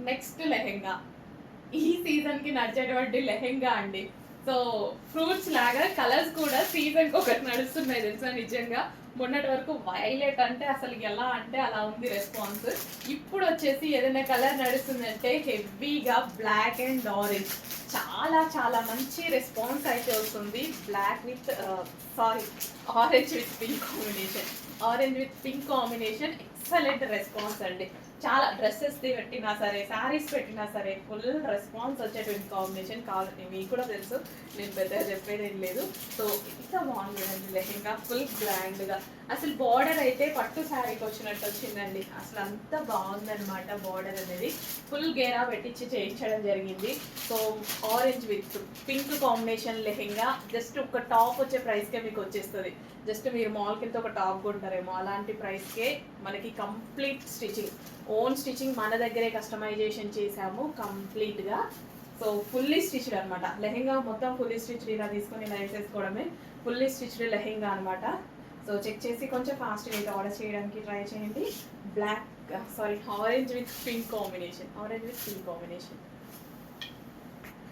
Next lehenga. ఈ సీజన్‌కి నడిచేటువంటి లెహెంగా అండి. సో, ఫ్రూట్స్ లాగా కలర్స్ కూడా సీజన్‌కి ఒకటి నడుస్తున్నాయి తెలుసా నిజంగా. మొన్నటి వరకు వైలెట్ అంటే అసలు ఎలా అంటే అలా ఉంది రెస్పాన్స్. ఇప్పుడొచ్చేసి ఏదైనా కలర్ నడుస్తుందంటే హెవీగా బ్లాక్ అండ్ ఆరెంజ్. చాలా చాలా మంచి రెస్పాన్స్ అయితే వస్తుంది. Black with sari orange with pink combination. Orange with pink combination excellent response అండి. చాలా డ్రెస్సెస్‌ది పెట్టినా సరే, శారీస్ పెట్టినా సరే ఫుల్ రెస్పాన్స్ వచ్చేటువంటి కాంబినేషన్. కావాలంటే మీకు కూడా తెలుసు. నేను పెద్దగా చెప్పేదేం లేదు. సో, ఇంత బాగుంది కదండీ లెహెంగా ఫుల్ గ్రాండ్‌గా. అసలు బార్డర్ అయితే పట్టు శారీకి వచ్చినట్టు వచ్చిందండి. అసలు అంత బాగుందనమాట బార్డర్ అనేది. ఫుల్ గేరా పెట్టించి చేయించడం జరిగింది. So, orange with pink combination lehenga just ఒక టాప్ వచ్చే ప్రైస్‌కే మీకు వచ్చేస్తది. జస్ట్ మీరు మాల్‌కెళ్తే ఒక టాప్ కొంటారేమో అలాంటి ప్రైస్‌కే మనకి కంప్లీట్ స్టిచింగ్. ఓన్ స్టిచ్చింగ్ మన దగ్గరే కస్టమైజేషన్ చేసాము కంప్లీట్‌గా. సో, ఫుల్లీ స్టిచ్డ్ అనమాట. లెహెంగా మొత్తం ఫుల్లీ స్టిచ్డ్ ఇలా తీసుకొని ఇలా వేసేసుకోవడమే. ఫుల్లీ స్టిచ్డ్ లెహెంగా అనమాట. సో, చెక్ చేసి కొంచెం ఫాస్ట్‌గా అయితే ఆర్డర్ చేయడానికి ట్రై చేయండి. Black orange with pink combination. Orange with pink combination.